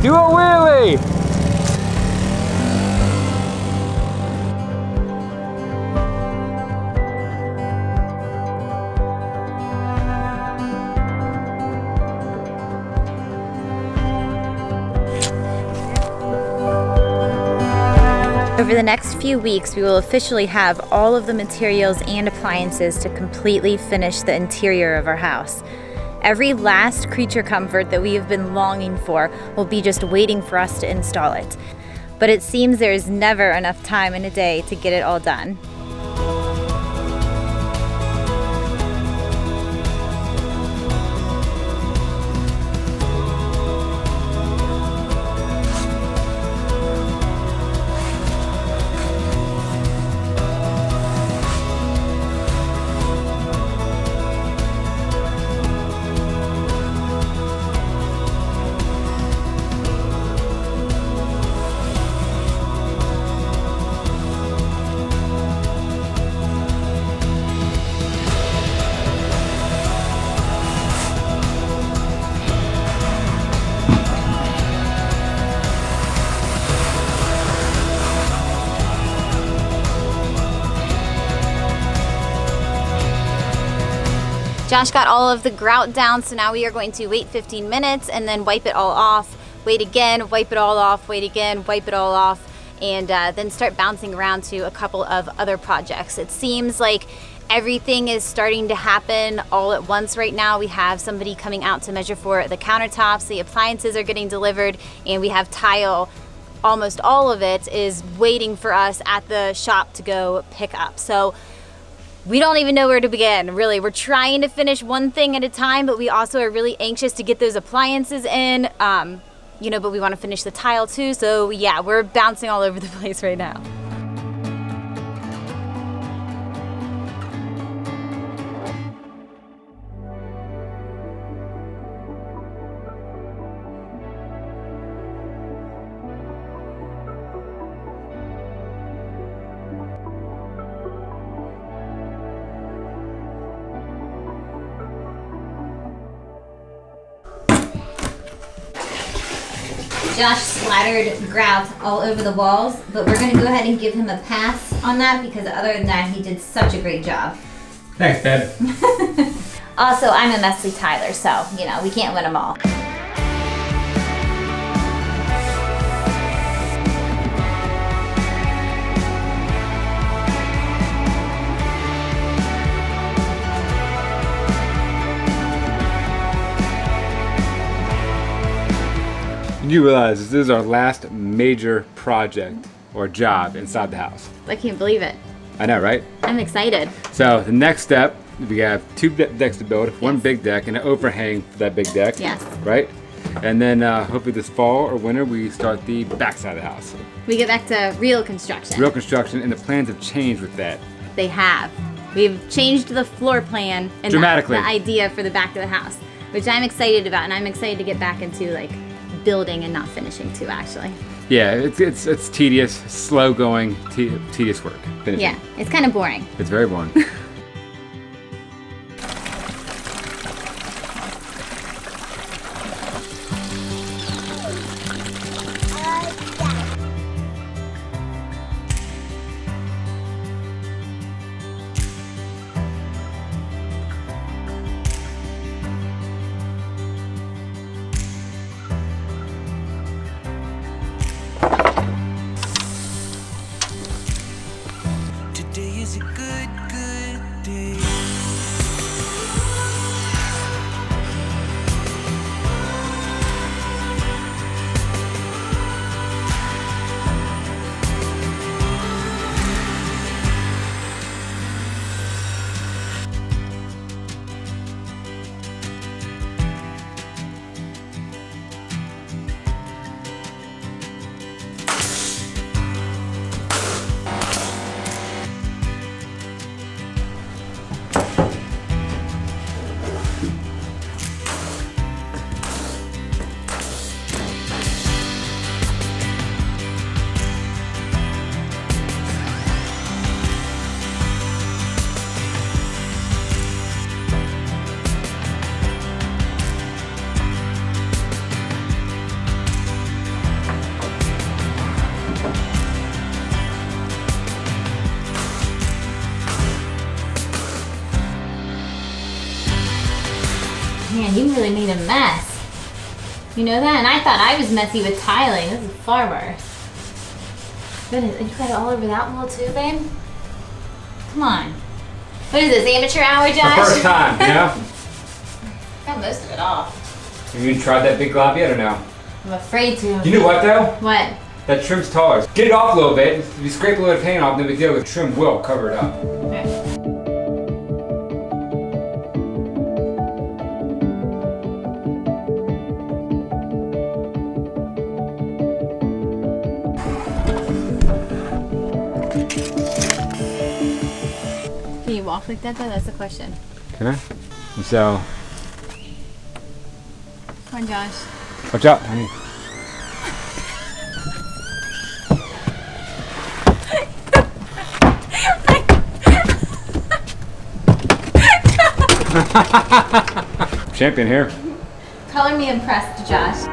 Do a wheelie! Over the next few weeks, we will officially have all of the materials and appliances to completely finish the interior of our house. Every last creature comfort that we have been longing for will be just waiting for us to install it. But it seems there is never enough time in a day to get it all done. Josh got all of the grout down, so now we are going to wait 15 minutes and then wipe it all off, wait again, wipe it all off, wait again, wipe it all off, and then start bouncing around to a couple of other projects. It seems like everything is starting to happen all at once right now. We have somebody coming out to measure for the countertops, the appliances are getting delivered, and we have tile. Almost all of it is waiting for us at the shop to go pick up. So we don't even know where to begin, really. We're trying to finish one thing at a time, but we also are really anxious to get those appliances in, but we want to finish the tile too. So yeah, we're bouncing all over the place right now. Josh splattered grout all over the walls, but we're going to go ahead and give him a pass on that because other than that, he did such a great job. Thanks, babe. Also, I'm a messy Tyler, so, we can't win them all. You realize this is our last major project or job inside the house. I can't believe it. I know, right? I'm excited. So the next step, we have 2 decks to build, one big deck and an overhang for that big deck. Yes. Right? And then hopefully this fall or winter, we start the back side of the house. We get back to real construction. Real construction, and the plans have changed with that. They have. We've changed the floor plan and dramatically the idea for the back of the house, which I'm excited about, and I'm excited to get back into building and not finishing too, actually. Yeah, it's tedious, slow going, tedious work. Finishing. Yeah, it's kind of boring. It's very boring. Today is a good day. Man, you really made a mess. You know that? And I thought I was messy with tiling. This is far worse. Goodness, you got it all over that wall too, babe? Come on. What is this, amateur hour, Josh? The first time, you know? Got most of it off. Have you tried that big glob yet or no? I'm afraid to. You know what though? What? That trim's taller. Get it off a little bit. If you scrape a little paint off, then we deal with trim will cover it up. Okay. Can you walk like that though? That's the question. Can I? And so, Come on, Josh. watch out, honey. Champion here. Color me impressed, Josh.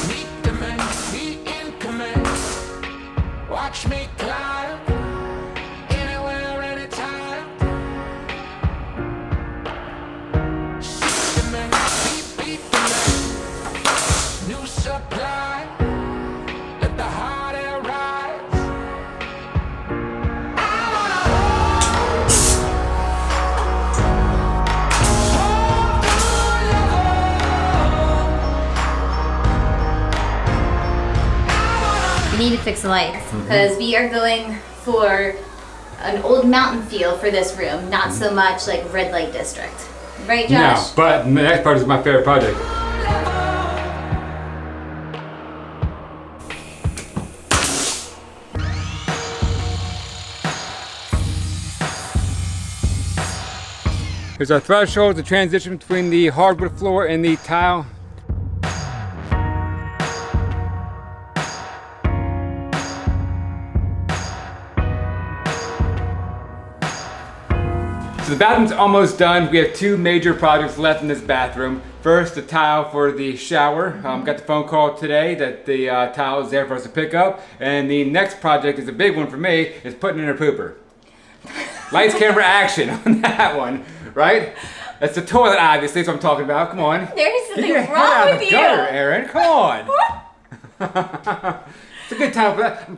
Meet the man, he in command. Watch me climb. Anywhere, anytime. Shoot the man, beat the man. New supply. Let the hot air rise. I wanna hold the We need to fix the lights because we are going for an old mountain feel for this room, not so much like red light district. Right, No, Josh? but the next part is my favorite project. Here's our threshold, the transition between the hardwood floor and the tile. So the bathroom's almost done. We have two major projects left in this bathroom. First, the tile for the shower. Got the phone call today that the tile is there for us to pick up. And the next project is a big one for me, is putting in her pooper. Lights, camera, action on that one, right? That's the toilet, obviously, that's what I'm talking about. Come on. There's Get something your head wrong out of with the you. gutter, Aaron. Come on. It's a good tile for that.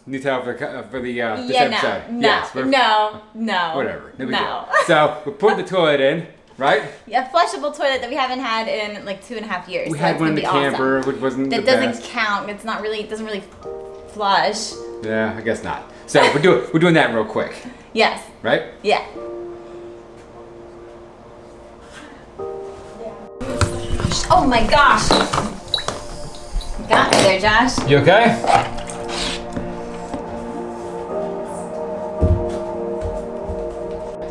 New tile for the this episode. Yes, we're- no. Whatever. No big No. deal. So we put the toilet in, right? A flushable toilet that we haven't had in like 2.5 years. We so had it's one in gonna the be awesome. camper, which wasn't That the doesn't best. count. It doesn't really flush. Yeah, I guess not. So we're doing that real quick, Yes. right? Yeah. Oh my gosh. Got me there, Josh. You okay?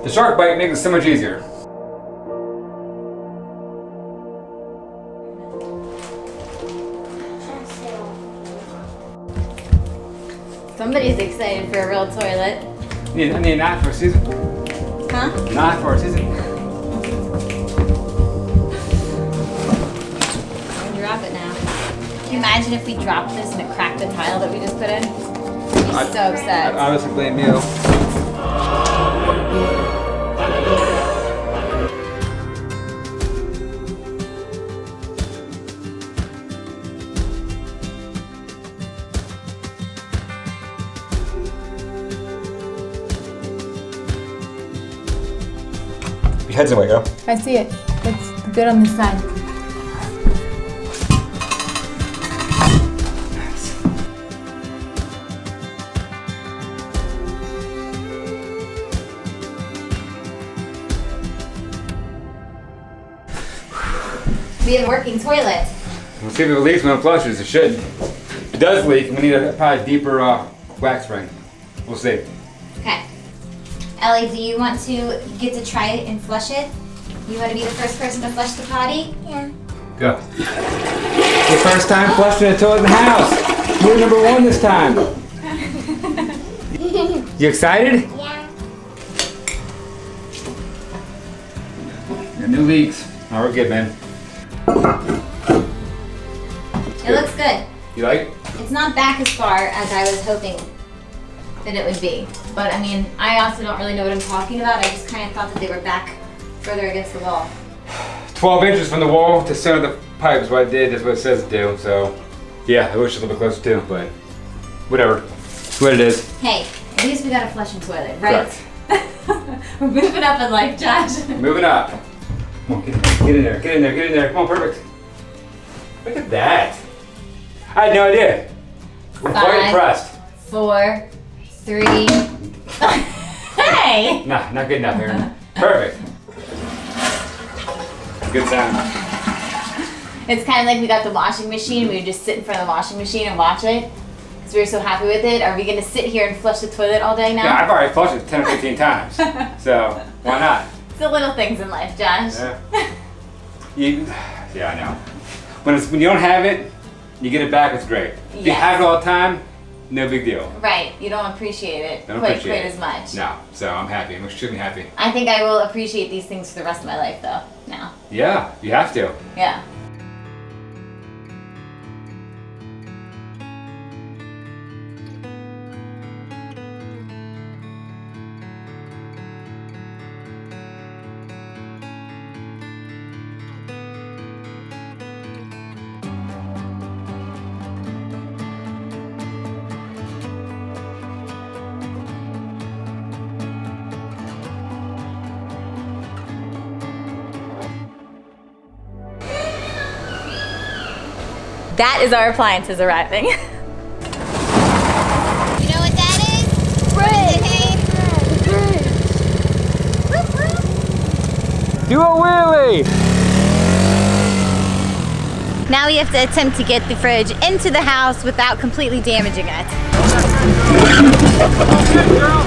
The shark bite makes it so much easier. Somebody's excited for a real toilet. I need a knife for a season. Huh? Knife for a season. I'll drop it now. Can you imagine if we dropped this and it cracked the tile that we just put in? I'd be so upset. I obviously blame you. Your head's in the way, go. I see it. It's good on this side. We have a working toilet. We'll see if it leaks when it flushes. It should. If it does leak, we need a probably deeper wax ring. We'll see. Okay. Ellie, do you want to get to try it and flush it? You want to be the first person to flush the potty? Yeah. Go. The first time flushing a toilet in the house. We're number one this time. You excited? Yeah. No new leaks. Oh, we're good, man. It looks good. You like? It's not back as far as I was hoping that it would be. But I mean, I also don't really know what I'm talking about. I just kind of thought that they were back further against the wall. 12 inches from the wall to center the pipe is what I did. That's what it says to do. So, yeah, I wish it was a little bit closer too, but whatever. It's what it is. Hey, at least we got a flushing toilet, right? Correct. We're moving up in life, Josh. Moving up. Come on, get in there, get in there, get in there, get in there. Come on, perfect. Look at that. I had no idea. We're quite 5, impressed. 4, 3. Hey! Nah, not good enough, Aaron. Perfect. Good sound. It's kind of like we got the washing machine. We would just sit in front of the washing machine and watch it because we were so happy with it. Are we going to sit here and flush the toilet all day now? Yeah, I've already flushed it 10 or 15 times. So, why not? It's the little things in life, Josh. Yeah. Yeah, I know. When you don't have it, you get it back, it's great. If you Yes. have it all the time, no big deal. Right, you don't appreciate it Don't quite appreciate it. as much. No, so I'm happy. I'm extremely happy. I think I will appreciate these things for the rest of my life, though. Now, Yeah, you have to. yeah. That is our appliances arriving. You know what that is? Do a wheelie! Now we have to attempt to get the fridge into the house without completely damaging it. Good girl.